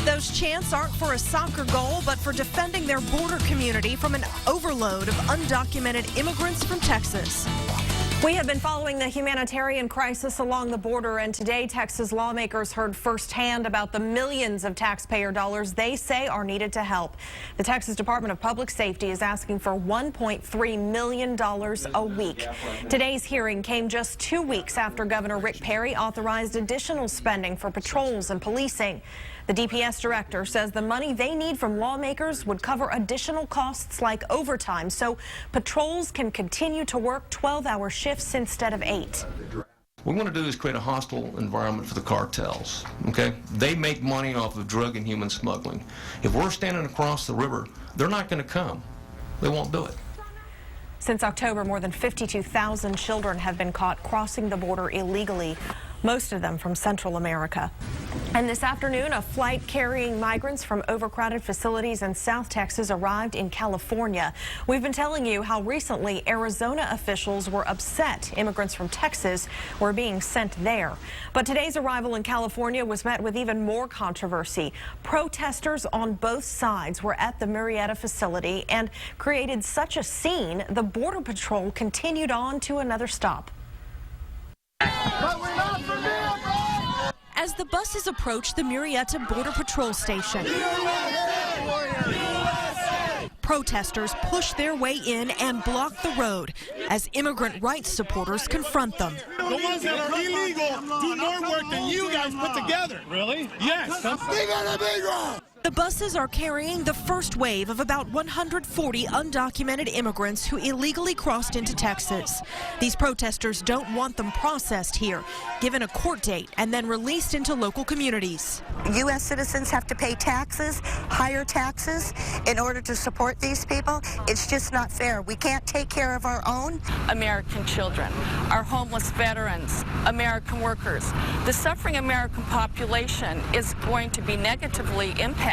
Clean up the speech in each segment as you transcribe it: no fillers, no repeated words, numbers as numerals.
Those chants aren't for a soccer goal, but for defending their border community from an overload of undocumented immigrants from Texas. We have been following the humanitarian crisis along the border, and today Texas lawmakers heard firsthand about the millions of taxpayer dollars they say are needed to help. The Texas Department of Public Safety is asking for $1.3 million a week. Today's hearing came just 2 weeks after Governor Rick Perry authorized additional spending for patrols and policing. The DPS director says the money they need from lawmakers would cover additional costs like overtime, so patrols can continue to work 12-hour shifts instead of 8. What we want to do is create a hostile environment for the cartels, okay? They make money off of drug and human smuggling. If we're standing across the river, they're not going to come. They won't do it. Since October, more than 52,000 children have been caught crossing the border illegally, most of them from Central America. And this afternoon, a flight carrying migrants from overcrowded facilities in South Texas arrived in California. We've been telling you how recently Arizona officials were upset immigrants from Texas were being sent there. But today's arrival in California was met with even more controversy. Protesters on both sides were at the Murrieta facility and created such a scene, the Border Patrol continued on to another stop. As the buses approach the Murrieta Border Patrol station, protesters push their way in and block the road as immigrant rights supporters confront them. The ones that are illegal do more work than you guys put together. Really? Yes. The buses are carrying the first wave of about 140 undocumented immigrants who illegally crossed into Texas. These protesters don't want them processed here, given a court date, and then released into local communities. U.S. citizens have to pay taxes, higher taxes, in order to support these people. It's just not fair. We can't take care of our own. American children, our homeless veterans, American workers. The suffering American population is going to be negatively impacted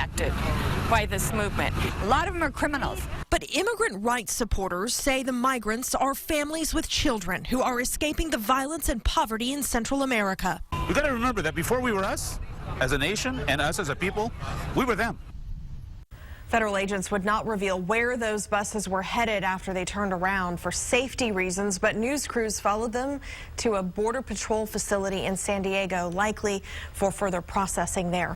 by this movement. A lot of them are criminals. But immigrant rights supporters say the migrants are families with children who are escaping the violence and poverty in Central America. We got to remember that before we were us, as a nation, and us as a people, we were them. Federal agents would not reveal where those buses were headed after they turned around for safety reasons, but news crews followed them to a Border Patrol facility in San Diego, likely for further processing there.